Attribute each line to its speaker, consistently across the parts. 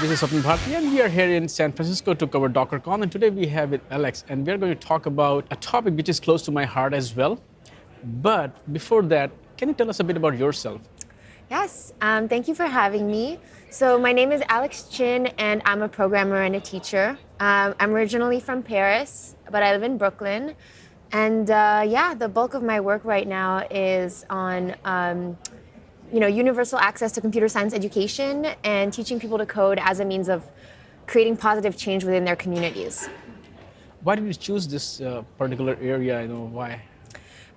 Speaker 1: this is Swapnil Bharti, and we are here in San Francisco to cover DockerCon. And today we have with Alex, and we are going to talk about a topic which is close to my heart as well. But before that, can you tell us a bit about yourself?
Speaker 2: Yes, thank you for having me. So my name is Alex Qin, and I'm a programmer and a teacher. I'm originally from Paris, but I live in Brooklyn. And the bulk of my work right now is on universal access to computer science education and teaching people to code as a means of creating positive change within their communities.
Speaker 1: Why did you choose this particular area? Why?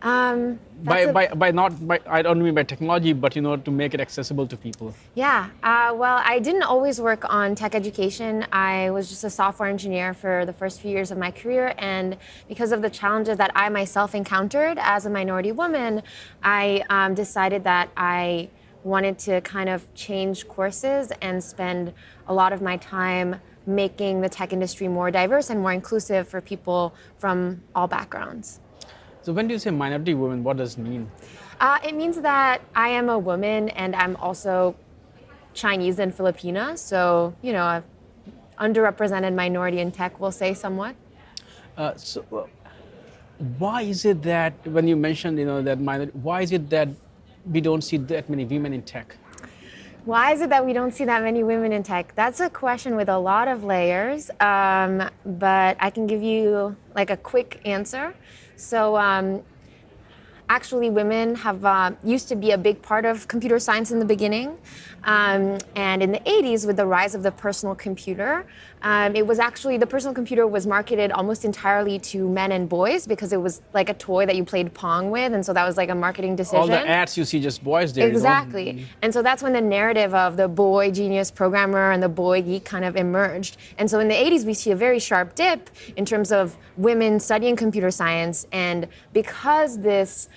Speaker 2: That's
Speaker 1: I don't mean by technology, but to make it accessible to people.
Speaker 2: Yeah, well, I didn't always work on tech education. I was just a software engineer for the first few years of my career, and because of the challenges that I myself encountered as a minority woman, I decided that I wanted to kind of change courses and spend a lot of my time making the tech industry more diverse and more inclusive for people from all backgrounds.
Speaker 1: So when you say minority woman, what does it mean?
Speaker 2: It means that I am a woman and I'm also Chinese and Filipina, so, an underrepresented minority in tech, we'll say somewhat.
Speaker 1: Why is it that when you mentioned, that minority, why is it that we don't see that many women in tech?
Speaker 2: Why is it that we don't see that many women in tech? That's a question with a lot of layers, but I can give you like a quick answer. So actually women have used to be a big part of computer science in the beginning. And in the 80s, with the rise of the personal computer, it was actually, the personal computer was marketed almost entirely to men and boys because it was like a toy that you played Pong with. And so that was like a marketing decision.
Speaker 1: All the ads you see just boys there.
Speaker 2: Exactly. And so that's when the narrative of the boy genius programmer and the boy geek kind of emerged. And so in the 80s, we see a very sharp dip in terms of women studying computer science. And because this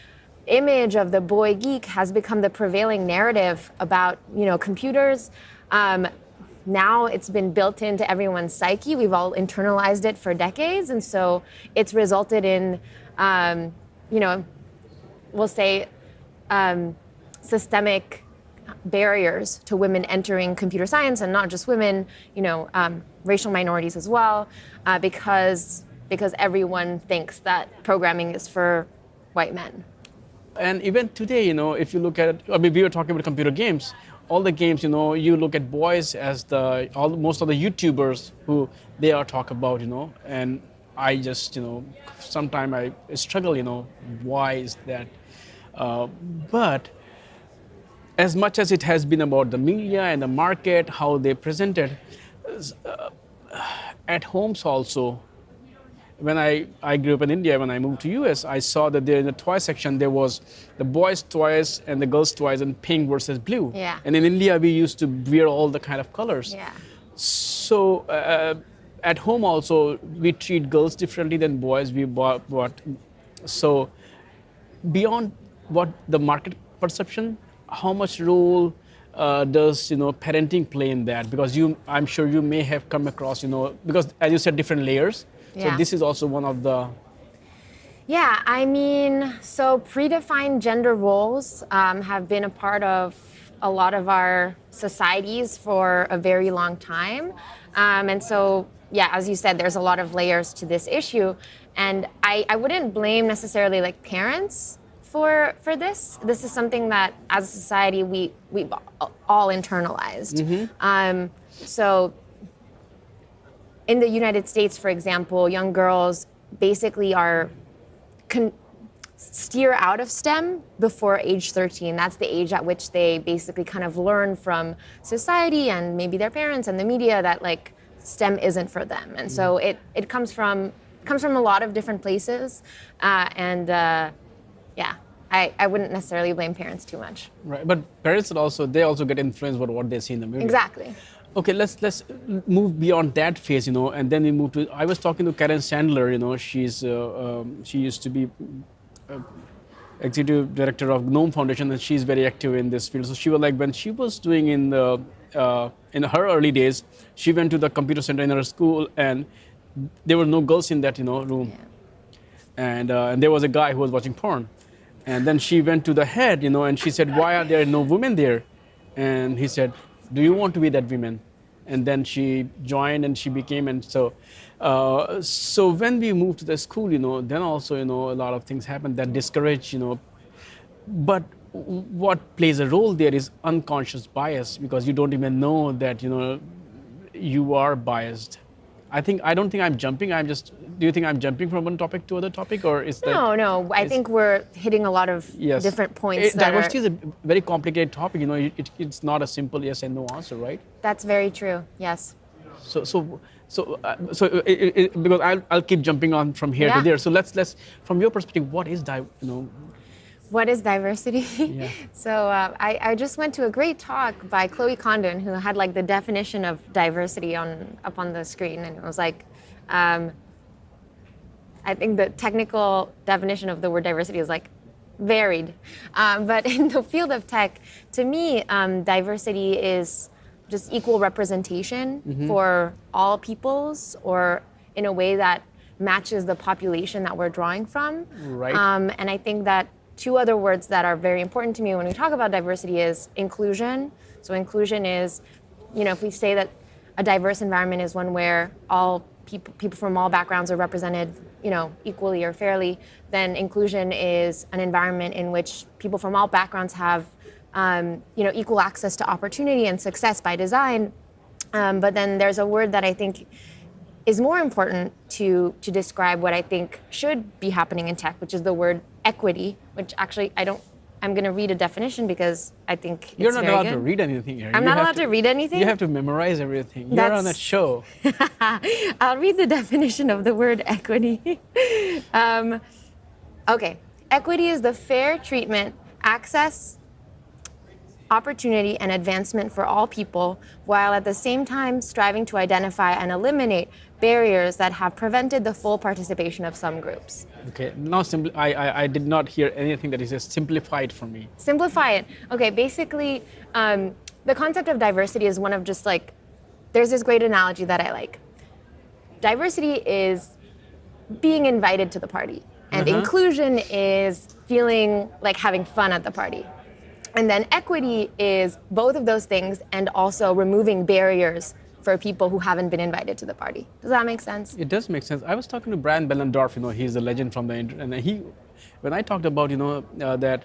Speaker 2: image of the boy geek has become the prevailing narrative about computers. Now it's been built into everyone's psyche. We've all internalized it for decades, and so it's resulted in we'll say systemic barriers to women entering computer science, and not just women, racial minorities as well, because everyone thinks that programming is for white men.
Speaker 1: And even today, if you look at, we were talking about computer games. All the games, you look at boys as most of the YouTubers who they are talk about, and I just, sometimes I struggle, why is that? But as much as it has been about the media and the market, how they present it, at homes also. When I grew up in India, when I moved to US, I saw that there in the toy section, there was the boys' toys and the girls' toys in pink versus blue.
Speaker 2: Yeah.
Speaker 1: And in India, we used to wear all the kind of colors.
Speaker 2: Yeah.
Speaker 1: So at home also, we treat girls differently than boys. So beyond what the market perception, how much role does parenting play in that? Because I'm sure you may have come across, because as you said, different layers.
Speaker 2: Yeah.
Speaker 1: So this is also one of the...
Speaker 2: Yeah, I mean, so predefined gender roles have been a part of a lot of our societies for a very long time. And so, yeah, as you said, there's a lot of layers to this issue. And I wouldn't blame necessarily like parents for this. This is something that as a society we've all internalized.
Speaker 1: Mm-hmm.
Speaker 2: So in the United States, for example, young girls basically are steer out of STEM before age 13. That's the age at which they basically kind of learn from society and maybe their parents and the media that like STEM isn't for them. And so it comes from a lot of different places. I wouldn't necessarily blame parents too much.
Speaker 1: Right, but parents they also get influenced by what they see in the movie.
Speaker 2: Exactly.
Speaker 1: Okay, let's move beyond that phase, and then we move to. I was talking to Karen Sandler. She used to be executive director of GNOME Foundation, and she's very active in this field. So she was like, when she was doing in her early days, she went to the computer center in her school, and there were no girls in that room, and there was a guy who was watching porn, and then she went to the head, and she said, why are there no women there? And he said, do you want to be that woman? and then she joined and she became, and so when we moved to the school, then also, a lot of things happened that discourage, but what plays a role there is unconscious bias, because you don't even know that, you are biased. I don't think I'm jumping. Do you think I'm jumping from one topic to other topic, or is that?
Speaker 2: No. I think we're hitting a lot of
Speaker 1: Yes.
Speaker 2: different points.
Speaker 1: Diversity is a very complicated topic. It's not a simple yes and no answer, right?
Speaker 2: That's very true. Yes.
Speaker 1: Because I'll keep jumping on from here to
Speaker 2: Yeah.
Speaker 1: there. So let's from your perspective, what is
Speaker 2: What is diversity?
Speaker 1: Yeah.
Speaker 2: So I just went to a great talk by Chloe Condon, who had like the definition of diversity up on the screen, and it was like, I think the technical definition of the word diversity is like varied, but in the field of tech, to me, diversity is just equal representation for all peoples, or in a way that matches the population that we're drawing from.
Speaker 1: Right.
Speaker 2: And I think that two other words that are very important to me when we talk about diversity is inclusion. So inclusion is, if we say that a diverse environment is one where all people from all backgrounds are represented, equally or fairly, then inclusion is an environment in which people from all backgrounds have, equal access to opportunity and success by design. But then there's a word that I think is more important to describe what I think should be happening in tech, which is the word equity, which actually I'm going to read a definition because I think it's
Speaker 1: You're not
Speaker 2: very
Speaker 1: allowed
Speaker 2: good.
Speaker 1: to read anything here.
Speaker 2: I'm
Speaker 1: You
Speaker 2: not
Speaker 1: have
Speaker 2: allowed to read anything?
Speaker 1: You have to memorize everything. You're
Speaker 2: That's-
Speaker 1: on a show.
Speaker 2: I'll read the definition of the word equity. Okay. Equity is the fair treatment, access, opportunity, and advancement for all people, while at the same time striving to identify and eliminate barriers that have prevented the full participation of some groups.
Speaker 1: Okay. Now, I did not hear anything that is just simplified for me.
Speaker 2: Simplify it. Okay, basically, the concept of diversity is one of just like, there's this great analogy that I like. Diversity is being invited to the party, and inclusion is feeling like having fun at the party. And then equity is both of those things, and also removing barriers for people who haven't been invited to the party. Does that make sense?
Speaker 1: It does make sense. I was talking to Brian Bellendorf. He's a legend from the internet, and when I talked about that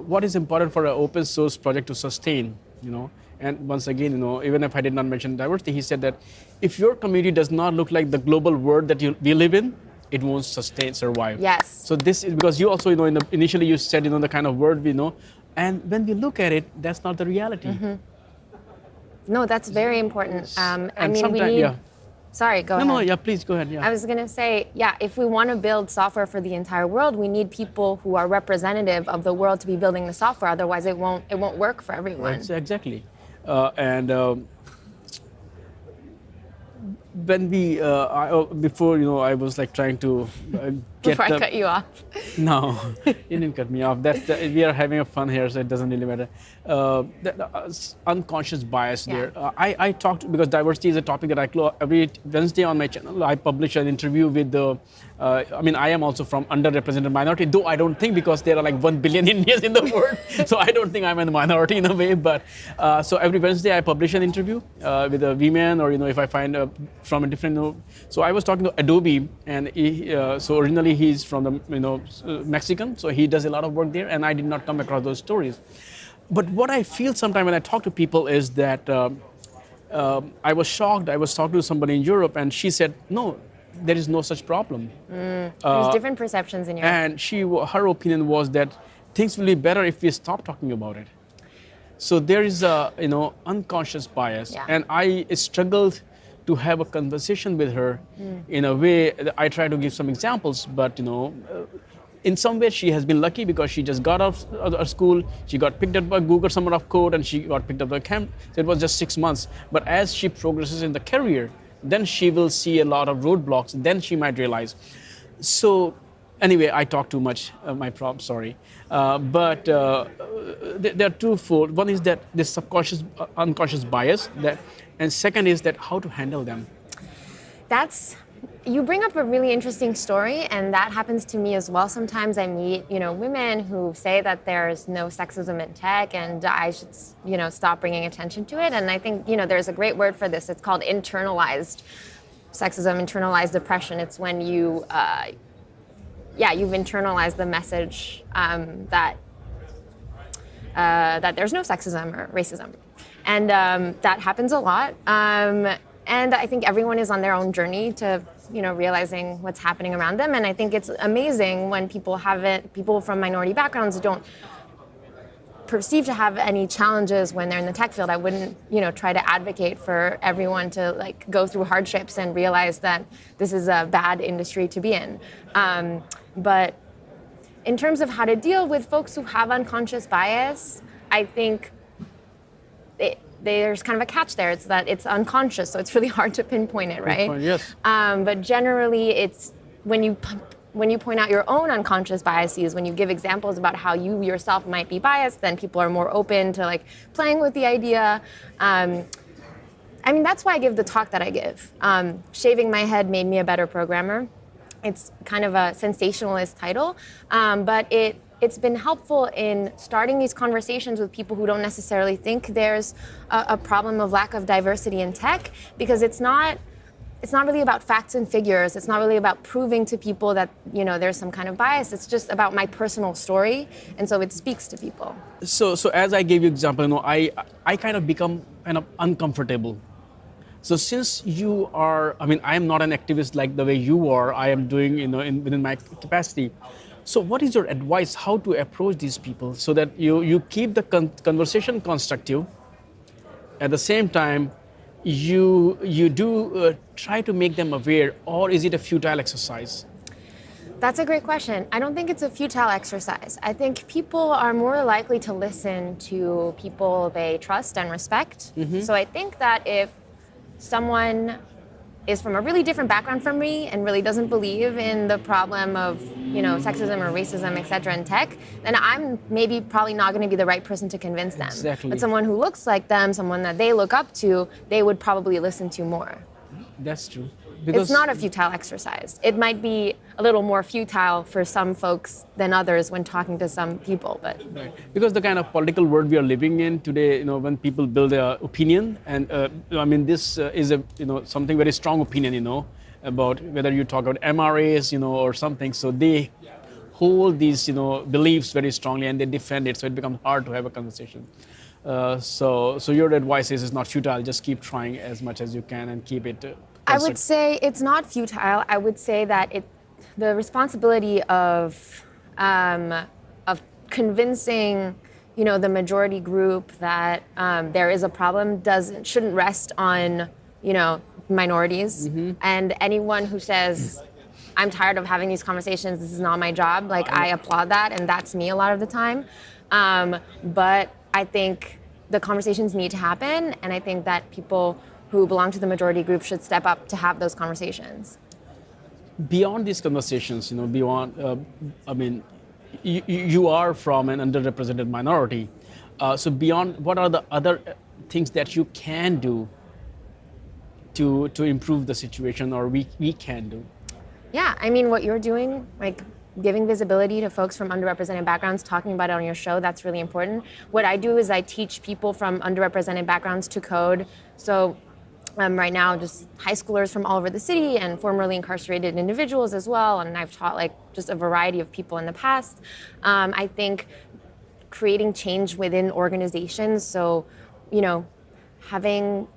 Speaker 1: what is important for an open source project to sustain, and once again, even if I did not mention diversity, he said that if your community does not look like the global world that we live in, it won't survive.
Speaker 2: Yes.
Speaker 1: So this is because you also, initially you said, the kind of word we know, and when we look at it, that's not the reality.
Speaker 2: No, that's very important. I mean, we
Speaker 1: sometimes-
Speaker 2: need.
Speaker 1: yeah.
Speaker 2: Sorry, go ahead.
Speaker 1: No, yeah, please go ahead. Yeah.
Speaker 2: I was going to say, if we want to build software for the entire world, we need people who are representative of the world to be building the software. Otherwise, it won't work for everyone.
Speaker 1: Exactly. When before, I was like trying to get
Speaker 2: Before I cut you off.
Speaker 1: No, you didn't cut me off. We are having a fun here, so it doesn't really matter. Unconscious bias there. I talked, because diversity is a topic that every Wednesday on my channel, I publish an interview with I am also from underrepresented minority, though I don't think, because there are like 1 billion Indians in the world, so I don't think I'm a minority in a way, but so every Wednesday I publish an interview with a woman, or if I find from a different, so I was talking to Adobe, and so originally he's from the Mexican, so he does a lot of work there, and I did not come across those stories. But what I feel sometimes when I talk to people is that I was shocked. I was talking to somebody in Europe, and she said, no, there is no such problem.
Speaker 2: There's different perceptions in your.
Speaker 1: And her opinion was that things will be better if we stop talking about it. So there is a unconscious bias, and I struggled to have a conversation with her in a way. I try to give some examples, but in some way she has been lucky, because she just got out of school, she got picked up by Google Summer of Code, and she got picked up by camp. So it was just 6 months. But as she progresses in the career, then she will see a lot of roadblocks, then she might realize. So anyway, I talk too much, sorry. But there are twofold. One is that this subconscious, unconscious bias, and second is that how to handle them.
Speaker 2: That's You bring up a really interesting story, and that happens to me as well. Sometimes I meet, women who say that there's no sexism in tech, and I should, stop bringing attention to it. And I think, there's a great word for this. It's called internalized sexism, internalized oppression. It's when you've internalized the message that there's no sexism or racism, and that happens a lot. And I think everyone is on their own journey to, realizing what's happening around them. And I think it's amazing when people from minority backgrounds don't perceive to have any challenges when they're in the tech field. I wouldn't, try to advocate for everyone to go through hardships and realize that this is a bad industry to be in. But in terms of how to deal with folks who have unconscious bias, I think there's kind of a catch there. It's that it's unconscious, so it's really hard to pinpoint it, right?
Speaker 1: Yes.
Speaker 2: But generally, it's when you point out your own unconscious biases, when you give examples about how you yourself might be biased, then people are more open to playing with the idea. That's why I give the talk that I give. Shaving my head made me a better programmer. It's kind of a sensationalist title, but it's been helpful in starting these conversations with people who don't necessarily think there's a problem of lack of diversity in tech, because it's not really about facts and figures. It's not really about proving to people that there's some kind of bias. It's just about my personal story, and so it speaks to people.
Speaker 1: So as I gave you example, I kind of become kind of uncomfortable. So since you are, I am not an activist like the way you are. I am doing, within my capacity. So what is your advice how to approach these people so that you keep the conversation constructive, at the same time you do try to make them aware, or is it a futile exercise?
Speaker 2: That's a great question. I don't think it's a futile exercise. I think people are more likely to listen to people they trust and respect. Mm-hmm. So I think that if someone is from a really different background from me and really doesn't believe in the problem of, sexism or racism, et cetera, in tech, then I'm probably not going to be the right person to convince them.
Speaker 1: Exactly.
Speaker 2: But someone who looks like them, someone that they look up to, they would probably listen to more.
Speaker 1: That's true. Because
Speaker 2: it's not a futile exercise. It might be a little more futile for some folks than others when talking to some people, but
Speaker 1: right. Because the kind of political world we are living in today, when people build their opinion, and this is a something very strong opinion, about whether you talk about MRAs, or something. So they hold these, beliefs very strongly and they defend it. So it becomes hard to have a conversation. So your advice is it's not futile. Just keep trying as much as you can and keep it.
Speaker 2: I would say it's not futile. I would say that the responsibility of convincing, the majority group that there is a problem shouldn't rest on, minorities. Mm-hmm. And anyone who says, I'm tired of having these conversations, this is not my job, I applaud that, and that's me a lot of the time. But I think the conversations need to happen, and I think that people who belong to the majority group should step up to have those conversations.
Speaker 1: Beyond these conversations, you are from an underrepresented minority. So beyond, what are the other things that you can do to improve the situation, or we can do?
Speaker 2: Yeah, what you're doing, giving visibility to folks from underrepresented backgrounds, talking about it on your show, that's really important. What I do is I teach people from underrepresented backgrounds to code. So right now, just high schoolers from all over the city and formerly incarcerated individuals as well. And I've taught just a variety of people in the past. I think creating change within organizations. So, having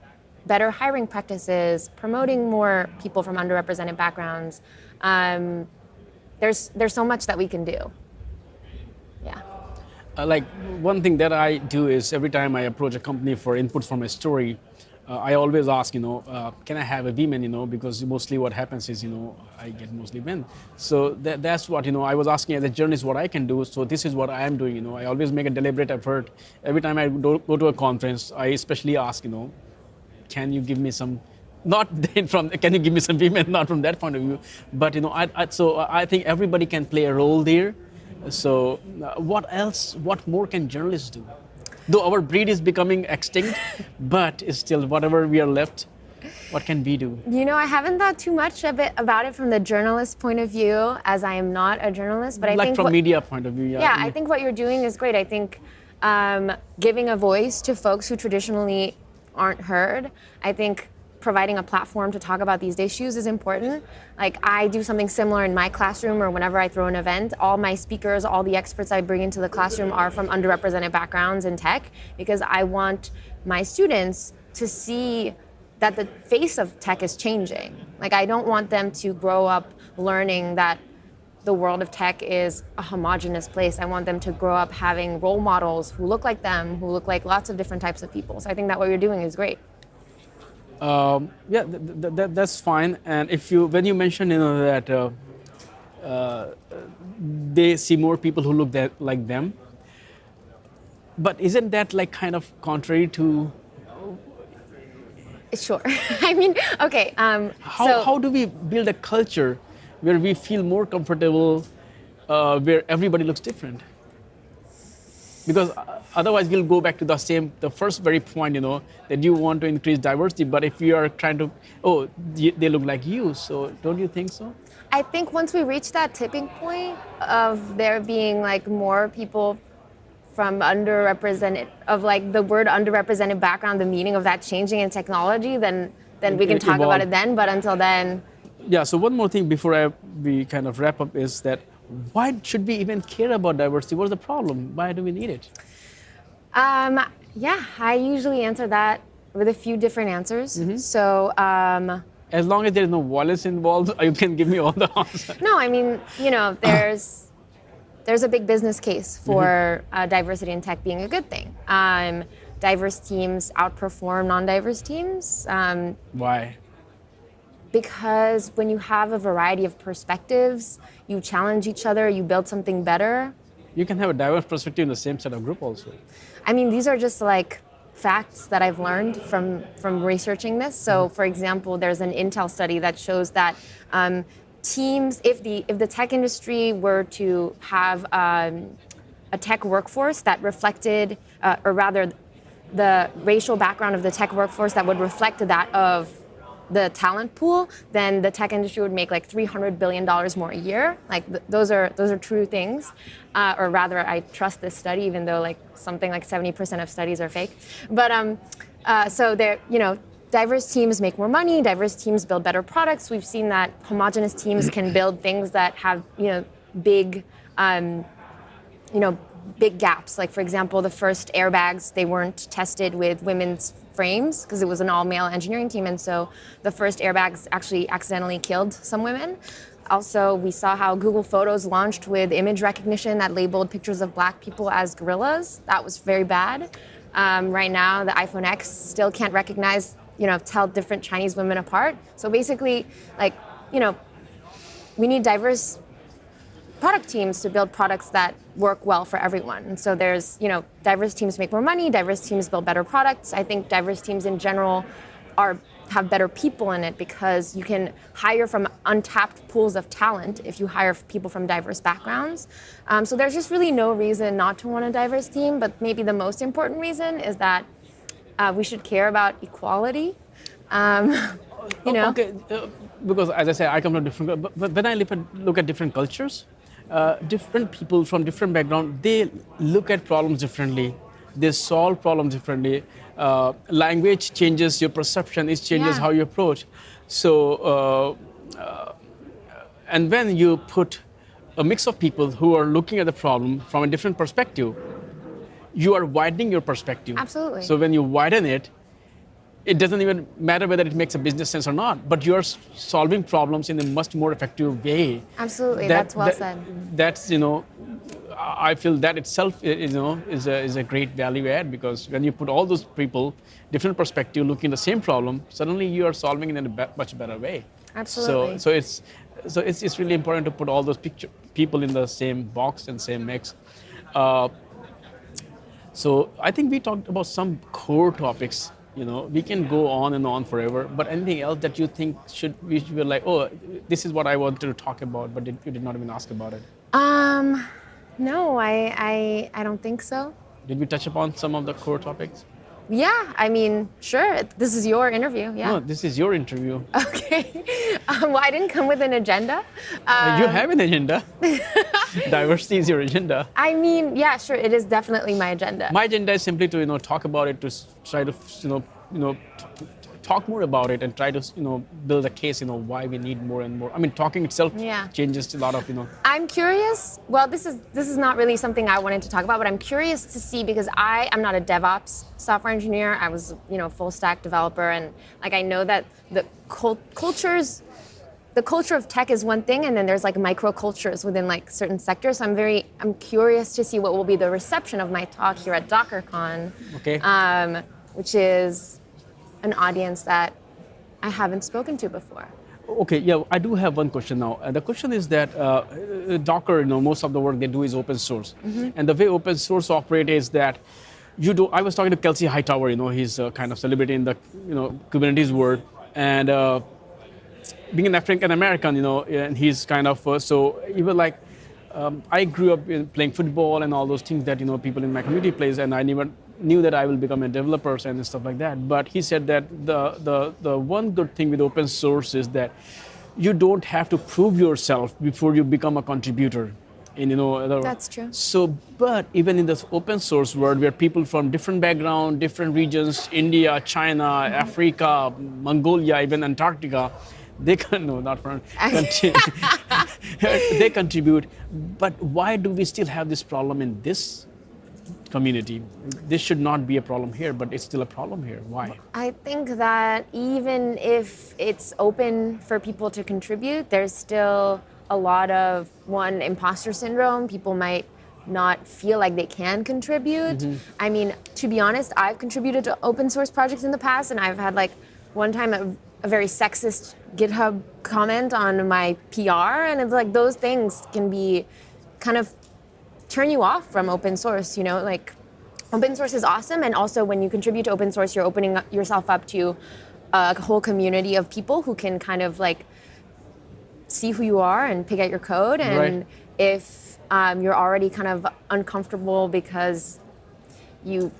Speaker 2: better hiring practices, promoting more people from underrepresented backgrounds. There's so much that we can do. Yeah.
Speaker 1: One thing that I do is every time I approach a company for inputs for my story, I always ask, can I have a women, because mostly what happens is, I get mostly men. So that's what, I was asking as a journalist what I can do. So this is what I am doing, I always make a deliberate effort. Every time I go to a conference, I especially ask, can you give me some, can you give me some women, not from that point of view. But, I think everybody can play a role there. So what more can journalists do? Though our breed is becoming extinct, but still whatever we are left, What can we do?
Speaker 2: You know, I haven't thought too much about it from the journalist point of view, as I am not a journalist. But I
Speaker 1: Like
Speaker 2: think
Speaker 1: from media point of view, yeah.
Speaker 2: yeah, I think what you're doing is great. I think giving a voice to folks who traditionally aren't heard. I think providing a platform to talk about these issues is important. Like I do something similar in my classroom or whenever I throw an event, all my speakers, all the experts I bring into the classroom are from underrepresented backgrounds in tech because I want my students to see that the face of tech is changing. Like I don't want them to grow up learning that the world of tech is a homogenous place. I want them to grow up having role models who look like them, who look like lots of different types of people. So I think that what you're doing is great.
Speaker 1: Yeah, that's fine. And if you, when you mentioned, that they see more people who look like them, but isn't that like kind of contrary to
Speaker 2: Sure. I mean, okay.
Speaker 1: how do we build a culture where we feel more comfortable, where everybody looks different? Because otherwise we'll go back to the first very point, that you want to increase diversity, but if you are trying to, they look like you, so don't you think so?
Speaker 2: I think once we reach that tipping point of there being like more people from underrepresented, of like the word underrepresented background, the meaning of that changing in technology, then we can talk about it then, but until then.
Speaker 1: Yeah, so one more thing before we kind of wrap up is that why should we even care about diversity? What's the problem? Why do we need it?
Speaker 2: Yeah, I usually answer that with a few different answers.
Speaker 1: Mm-hmm.
Speaker 2: So,
Speaker 1: as long as there is no violence involved, you can give me all the answers.
Speaker 2: No, I mean, there's a big business case for diversity in tech being a good thing. Diverse teams outperform non-diverse teams.
Speaker 1: Why?
Speaker 2: Because when you have a variety of perspectives, you challenge each other, you build something better.
Speaker 1: You can have a diverse perspective in the same set of group also.
Speaker 2: I mean, these are just like facts that I've learned from researching this. So, for example, there's an Intel study that shows that teams, if the tech industry were to have a tech workforce that reflected, or rather, the racial background of the tech workforce that would reflect that of the talent pool, then the tech industry would make like $300 billion more a year. Like those are true things, or rather, I trust this study, even though like something like 70% of studies are fake. But so there, diverse teams make more money. Diverse teams build better products. We've seen that homogenous teams can build things that have big, big gaps. Like for example, the first airbags, they weren't tested with women's frames because it was an all-male engineering team, and so the first airbags actually accidentally killed some women. Also, we saw how Google Photos launched with image recognition that labeled pictures of black people as gorillas. That was very bad. Right now, the iPhone X still can't recognize, tell different Chinese women apart. So basically, we need diverse product teams to build products that work well for everyone. And so there's, diverse teams make more money, diverse teams build better products. I think diverse teams in general have better people in it because you can hire from untapped pools of talent if you hire people from diverse backgrounds. So there's just really no reason not to want a diverse team, but maybe the most important reason is that we should care about equality.
Speaker 1: Okay, because as I say, I come from different, but when I look at different cultures, different people from different backgrounds, they look at problems differently. They solve problems differently. Language changes your perception. It changes how you approach. So, and when you put a mix of people who are looking at the problem from a different perspective, you are widening your perspective.
Speaker 2: Absolutely.
Speaker 1: So when you widen it, it doesn't even matter whether it makes a business sense or not, but you're solving problems in a much more effective way.
Speaker 2: Absolutely, that's well said.
Speaker 1: That's, I feel that itself is a great value add, because when you put all those people, different perspective, looking at the same problem, suddenly you are solving it in a much better way.
Speaker 2: Absolutely.
Speaker 1: So it's really important to put all those people in the same box and same mix. So I think we talked about some core topics. We can go on and on forever, but anything else that you think we should be like, this is what I wanted to talk about, but you did not even ask about it?
Speaker 2: No, I don't think so.
Speaker 1: Did we touch upon some of the core topics?
Speaker 2: Yeah, I mean, sure. This is your interview. Yeah.
Speaker 1: No, this is your interview.
Speaker 2: Okay. Well, I didn't come with an agenda.
Speaker 1: You have an agenda. Diversity is your agenda.
Speaker 2: I mean, yeah, sure. It is definitely my agenda.
Speaker 1: My agenda is simply to talk about it, to try to talk more about it and try to build a case why we need more and more. I mean, talking itself
Speaker 2: Yeah.
Speaker 1: changes a lot of
Speaker 2: I'm curious. Well, this is not really something I wanted to talk about, but I'm curious to see because I'm not a DevOps software engineer. I was a full stack developer, and like I know that the culture of tech is one thing, and then there's like micro cultures within like certain sectors. So I'm curious to see what will be the reception of my talk here at DockerCon,
Speaker 1: Okay.
Speaker 2: Which is an audience that I haven't spoken to before.
Speaker 1: Okay, yeah, I do have one question now. The question is that Docker, most of the work they do is open source. And the way open source operates is that I was talking to Kelsey Hightower, he's kind of celebrity in the, Kubernetes world. And being an African American, and he's kind of, so even like, I grew up playing football and all those things that, people in my community plays, and I never knew that I will become a developer and stuff like that. But he said that the one good thing with open source is that you don't have to prove yourself before you become a contributor.
Speaker 2: That's true.
Speaker 1: So, but even in this open source world where people from different background, different regions, India, China, Africa, Mongolia, even Antarctica, they can, no, not from, they contribute. But why do we still have this problem in this community? This should not be a problem here, but it's still a problem here. Why?
Speaker 2: I think that even if it's open for people to contribute, there's still a lot of imposter syndrome. People might not feel like they can contribute. I mean, to be honest, I've contributed to open source projects in the past, and I've had like one time a very sexist GitHub comment on my PR, and it's like those things can be kind of turn you off from open source. Like open source is awesome, and also when you contribute to open source, you're opening yourself up to a whole community of people who can kind of like see who you are and pick out your code. And
Speaker 1: Right.
Speaker 2: if you're already kind of uncomfortable because you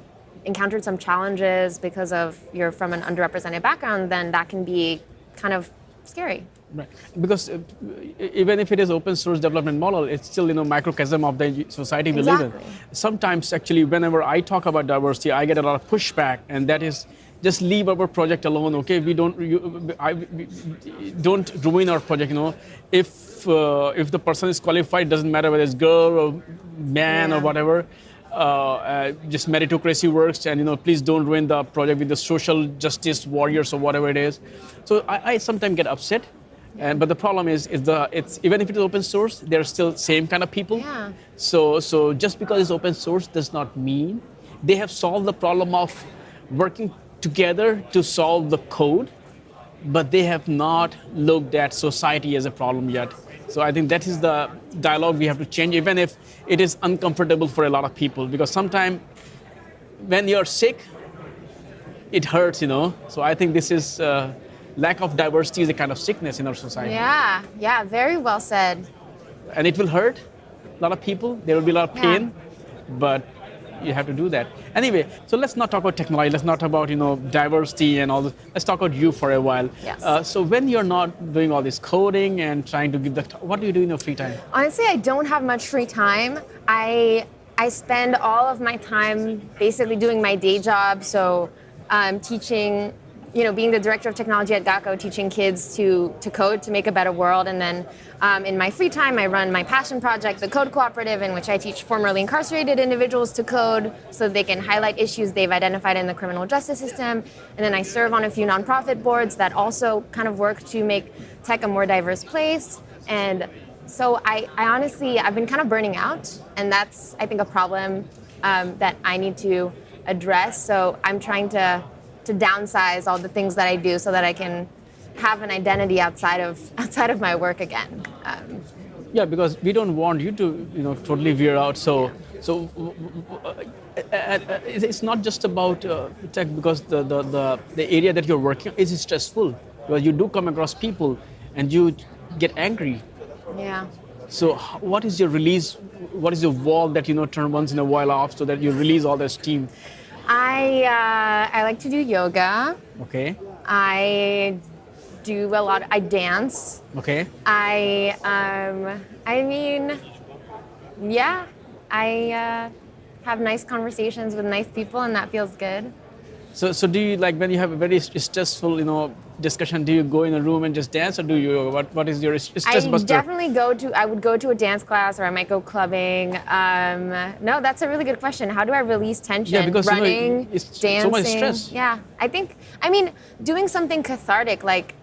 Speaker 2: encountered some challenges because of you're from an underrepresented background, then that can be kind of scary.
Speaker 1: Right. Because even if it is open source development model, it's still microcosm of the society we live in.
Speaker 2: Exactly.
Speaker 1: Sometimes actually, whenever I talk about diversity, I get a lot of pushback, and that is just leave our project alone. Okay, we don't ruin our project. If the person is qualified, it doesn't matter whether it's girl or man or whatever. Just meritocracy works, and please don't ruin the project with the social justice warriors or whatever it is. So I sometimes get upset. But the problem is it's even if it is open source, they're still same kind of people.
Speaker 2: Yeah.
Speaker 1: So just because it's open source does not mean they have solved the problem of working together to solve the code, but they have not looked at society as a problem yet. So I think that is the dialogue we have to change, even if it is uncomfortable for a lot of people, because sometimes when you're sick, it hurts, So I think this is lack of diversity is a kind of sickness in our society.
Speaker 2: Yeah, very well said.
Speaker 1: And it will hurt a lot of people. There will be a lot of pain, but you have to do that. Anyway, so let's not talk about technology. Let's not talk about diversity and all this. Let's talk about you for a while.
Speaker 2: Yes.
Speaker 1: So when you're not doing all this coding and trying to give what do you do in your free time?
Speaker 2: Honestly, I don't have much free time. I spend all of my time basically doing my day job. So teaching, being the director of technology at Gakko, teaching kids to code to make a better world. And then in my free time, I run my passion project, the Code Cooperative, in which I teach formerly incarcerated individuals to code so they can highlight issues they've identified in the criminal justice system. And then I serve on a few nonprofit boards that also kind of work to make tech a more diverse place. And so I honestly, I've been kind of burning out. And that's, I think, a problem that I need to address. So I'm trying to downsize all the things that I do so that I can have an identity outside of my work again.
Speaker 1: Yeah, because we don't want you to totally veer out. So it's not just about tech, because the area that you're working on is stressful. Because you do come across people and you get angry.
Speaker 2: Yeah.
Speaker 1: So what is your release? What is your wall that turn once in a while off so that you release all the steam?
Speaker 2: I like to do yoga.
Speaker 1: Okay.
Speaker 2: I do a lot. I dance.
Speaker 1: Okay.
Speaker 2: I mean, yeah. I have nice conversations with nice people, and that feels good.
Speaker 1: So do you, like, when you have a very stressful, discussion, do you go in a room and just dance, or do you, what is your stress
Speaker 2: I
Speaker 1: buster?
Speaker 2: definitely I would go to a dance class, or I might go clubbing. No, that's a really good question. How do I release tension?
Speaker 1: Yeah, because,
Speaker 2: running,
Speaker 1: it's
Speaker 2: dancing.
Speaker 1: so much stress.
Speaker 2: Yeah, I mean, doing something cathartic, like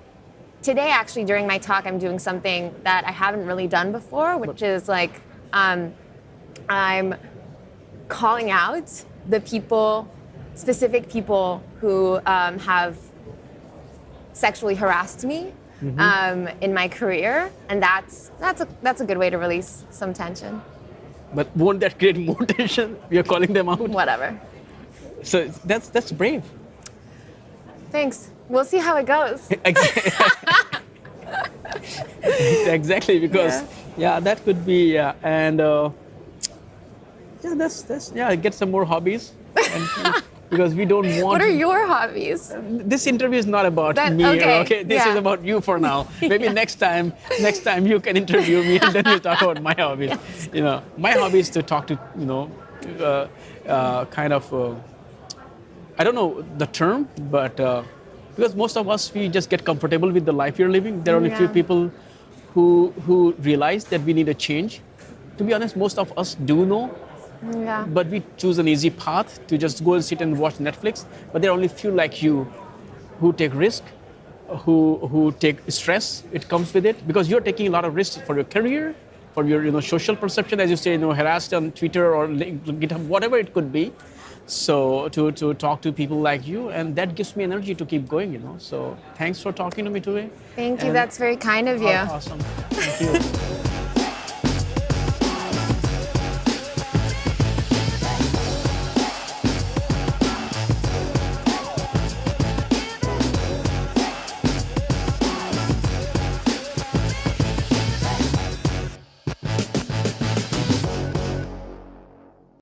Speaker 2: today actually during my talk, I'm doing something that I haven't really done before, which is like, I'm calling out the specific people who have sexually harassed me in my career, and that's a good way to release some tension.
Speaker 1: But won't that create more tension? You're calling them out.
Speaker 2: Whatever.
Speaker 1: So that's brave.
Speaker 2: Thanks. We'll see how it goes.
Speaker 1: Exactly, because that could be and that's get some more hobbies, and, because we don't want.
Speaker 2: What are your hobbies?
Speaker 1: This interview is not about me. Okay, this is about you for now. Maybe next time you can interview me, and then we'll talk about my hobbies.
Speaker 2: Yes.
Speaker 1: My hobby is to talk to kind of I don't know the term, but because most of us, we just get comfortable with the life you're living. There are only few people who realize that we need a change. To be honest, most of us do know.
Speaker 2: Yeah.
Speaker 1: But we choose an easy path to just go and sit and watch Netflix. But there are only few like you who take risk, who take stress. It comes with it, because you're taking a lot of risks for your career, for your social perception, as you say, harassed on Twitter or GitHub, whatever it could be. So to talk to people like you, and that gives me energy to keep going. So thanks for talking to me today.
Speaker 2: Thank you. That's very kind of you.
Speaker 1: Awesome. Thank you.